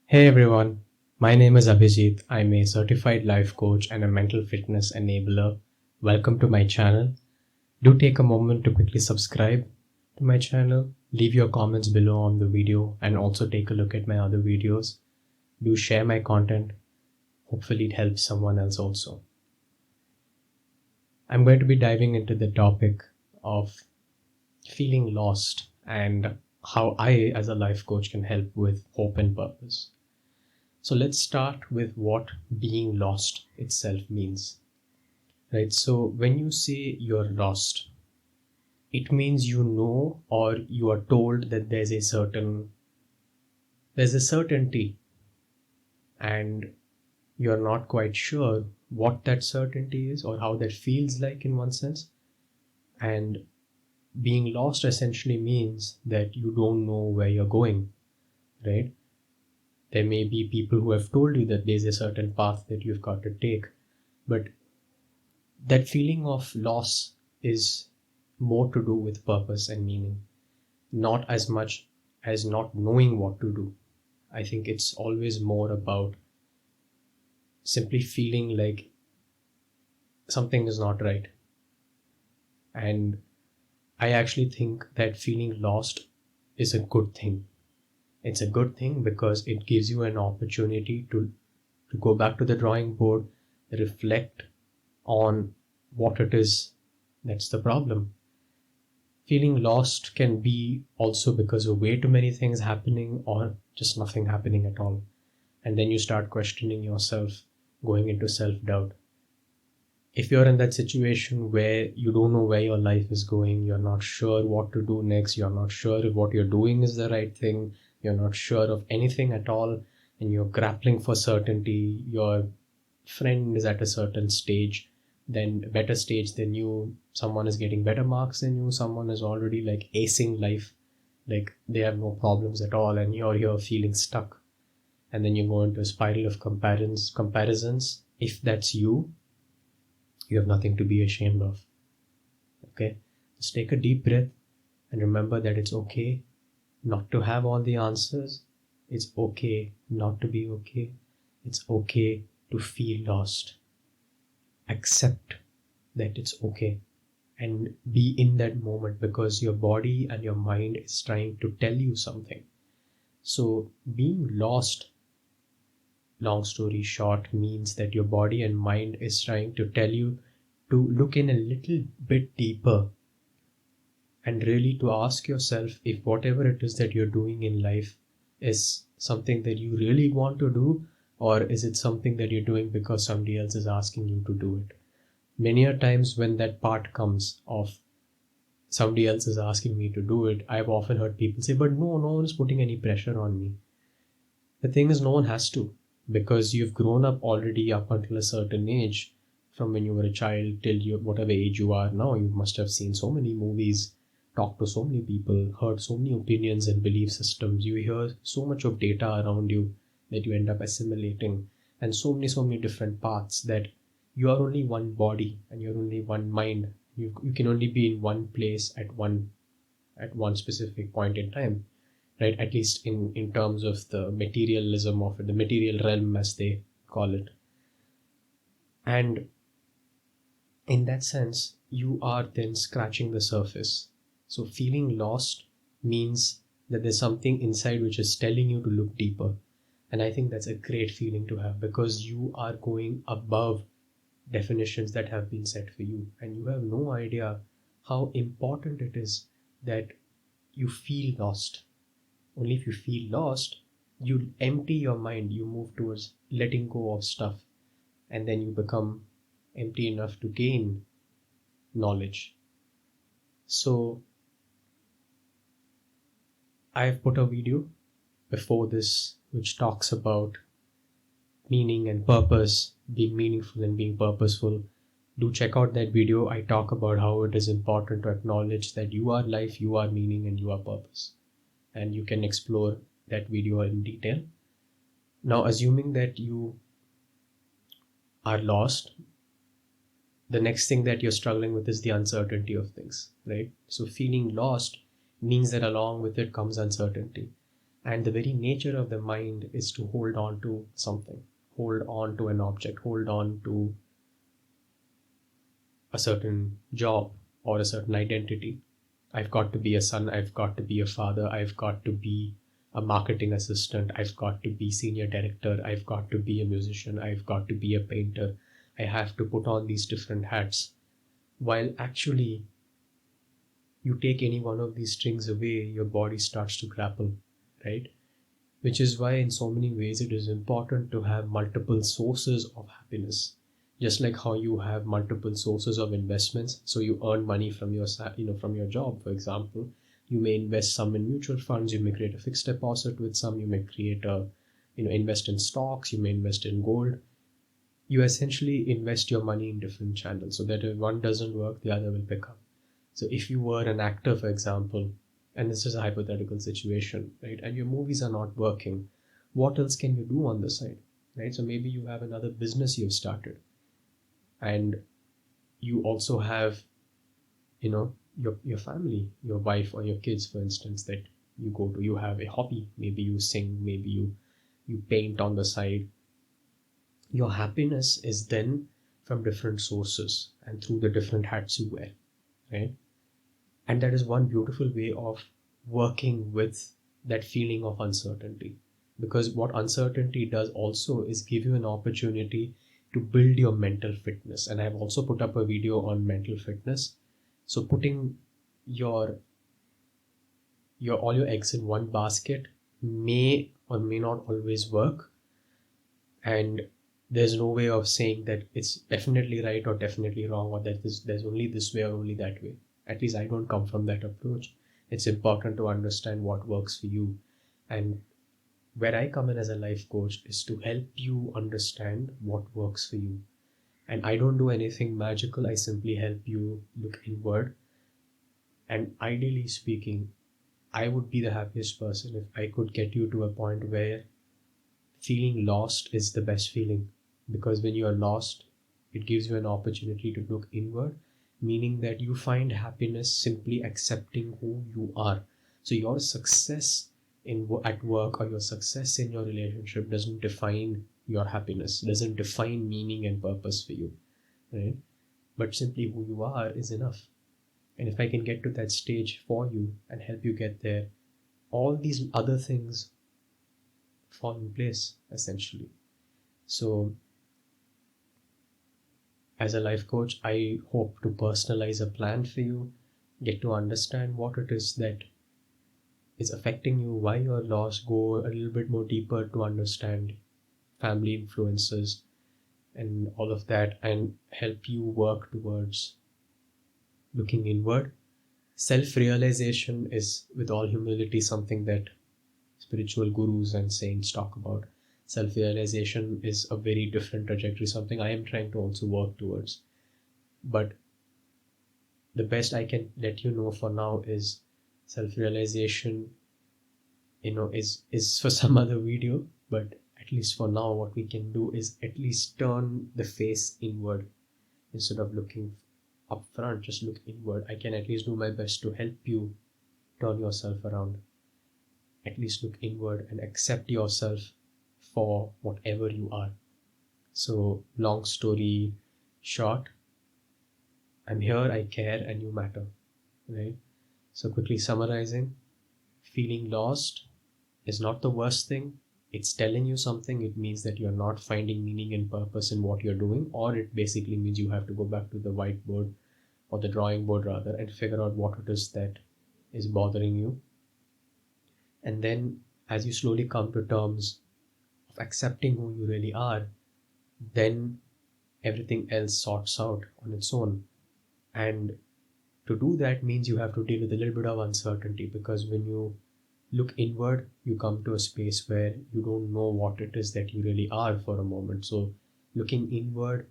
Hey everyone, my name is Abhijit. I'm a certified life coach and a mental fitness enabler. Welcome to my channel. Do take a moment to quickly subscribe to my channel, leave your comments below on the video, and also take a look at my other videos. Do share my content. Hopefully, it helps someone else also. I'm going to be diving into the topic of feeling lost and how I, as a life coach, can help with hope and purpose. So let's start with what being lost itself means. Right? So when you say you're lost, it means you know or you are told that there's a certainty and you're not quite sure what that certainty is or how that feels like in one sense. And being lost essentially means that you don't know where you're going, right? There may be people who have told you that there's a certain path that you've got to take, but that feeling of loss is more to do with purpose and meaning, not as much as not knowing what to do. I think it's always more about simply feeling like something is not right. And I actually think that feeling lost is a good thing. It's a good thing because it gives you an opportunity to go back to the drawing board, reflect on what it is that's the problem. Feeling lost can be also because of way too many things happening or just nothing happening at all. And then you start questioning yourself, going into self doubt. If you're in that situation where you don't know where your life is going, you're not sure what to do next, you're not sure if what you're doing is the right thing, you're not sure of anything at all, and you're grappling for certainty, your friend is at a certain stage, then better stage than you, someone is getting better marks than you, someone is already like acing life, like they have no problems at all, and you're here feeling stuck. And then you go into a spiral of comparisons. If that's you have nothing to be ashamed of. Okay, just take a deep breath and remember that it's okay not to have all the answers. It's okay not to be okay. It's okay to feel lost. Accept that it's okay and be in that moment because your body and your mind is trying to tell you something. So being lost, long story short, means that your body and mind is trying to tell you to look in a little bit deeper and really to ask yourself if whatever it is that you're doing in life is something that you really want to do, or is it something that you're doing because somebody else is asking you to do it. Many a times when that part comes of somebody else is asking me to do it, I've often heard people say, but no one is putting any pressure on me. The thing is, no one has to, because you've grown up already up until a certain age. From when you were a child till you whatever age you are now, you must have seen so many movies, talked to so many people, heard so many opinions and belief systems. You hear so much of data around you that you end up assimilating, and so many different paths that you are only one body and you're only one mind. You can only be in one place at one specific point in time, right? At least in terms of the materialism of it, the material realm as they call it. And in that sense, you are then scratching the surface. So feeling lost means that there's something inside which is telling you to look deeper. And I think that's a great feeling to have because you are going above definitions that have been set for you, and you have no idea how important it is that you feel lost. Only if you feel lost, you empty your mind, you move towards letting go of stuff, and then you become empty enough to gain knowledge. So, I've put a video before this which talks about meaning and purpose, being meaningful and being purposeful. Do check out that video. I talk about how it is important to acknowledge that you are life, you are meaning, and you are purpose. And you can explore that video in detail. Now, assuming that you are lost, the next thing that you're struggling with is the uncertainty of things, right? So feeling lost means that along with it comes uncertainty. And the very nature of the mind is to hold on to something, hold on to an object, hold on to a certain job or a certain identity. I've got to be a son, I've got to be a father, I've got to be a marketing assistant, I've got to be senior director, I've got to be a musician, I've got to be a painter. I have to put on these different hats. While actually, you take any one of these strings away, your body starts to grapple, right? Which is why, in so many ways, it is important to have multiple sources of happiness. Just like how you have multiple sources of investments, so you earn money from your from your job, for example. You may invest some in mutual funds, you may create a fixed deposit with some, you may create a invest in stocks, you may invest in gold. You essentially invest your money in different channels so that if one doesn't work, the other will pick up. So if you were an actor, for example, and this is a hypothetical situation, right, and your movies are not working, what else can you do on the side, right? So maybe you have another business you've started, and you also have, your family, your wife or your kids, for instance, that you go to. You have a hobby, maybe you sing, maybe you paint on the side. Your happiness is then from different sources and through the different hats you wear, right? And that is one beautiful way of working with that feeling of uncertainty. Because what uncertainty does also is give you an opportunity to build your mental fitness. And I've also put up a video on mental fitness. So putting your all your eggs in one basket may or may not always work. And there's no way of saying that it's definitely right or definitely wrong, or that there's only this way or only that way. At least I don't come from that approach. It's important to understand what works for you. And where I come in as a life coach is to help you understand what works for you. And I don't do anything magical, I simply help you look inward. And ideally speaking, I would be the happiest person if I could get you to a point where feeling lost is the best feeling. Because when you are lost, it gives you an opportunity to look inward, meaning that you find happiness simply accepting who you are. So your success at work or your success in your relationship doesn't define your happiness, doesn't define meaning and purpose for you, right? But simply who you are is enough. And if I can get to that stage for you and help you get there, all these other things fall in place essentially. So as a life coach, I hope to personalize a plan for you, get to understand what it is that is affecting you, why you're lost, go a little bit more deeper to understand family influences and all of that, and help you work towards looking inward. Self-realization is, with all humility, something that spiritual gurus and saints talk about. Self-realization is a very different trajectory, something I am trying to also work towards. But the best I can let you know for now is self-realization, is for some other video. But at least for now, what we can do is at least turn the face inward instead of looking up front. Just look inward. I can at least do my best to help you turn yourself around. At least look inward and accept yourself for whatever you are. So, long story short, I'm here, I care, and you matter, right? So, quickly summarizing, feeling lost is not the worst thing. It's telling you something. It means that you're not finding meaning and purpose in what you're doing, or it basically means you have to go back to the whiteboard or the drawing board rather and figure out what it is that is bothering you. And then, as you slowly come to terms of accepting who you really are, then everything else sorts out on its own. And to do that means you have to deal with a little bit of uncertainty, because when you look inward, you come to a space where you don't know what it is that you really are for a moment. So looking inward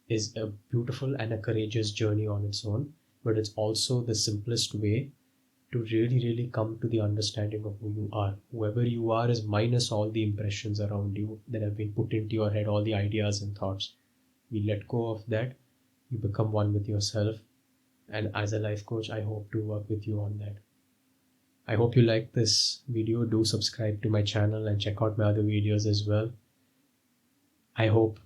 is a beautiful and a courageous journey on its own, but it's also the simplest way to really, really come to the understanding of who you are. Whoever you are is minus all the impressions around you that have been put into your head, all the ideas and thoughts. You let go of that, you become one with yourself. And as a life coach, I hope to work with you on that. I hope you like this video. Do subscribe to my channel and check out my other videos as well. I hope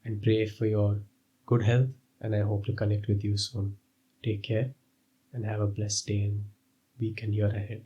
and pray for your good health, and I hope to connect with you soon. Take care and have a blessed day and week and year ahead.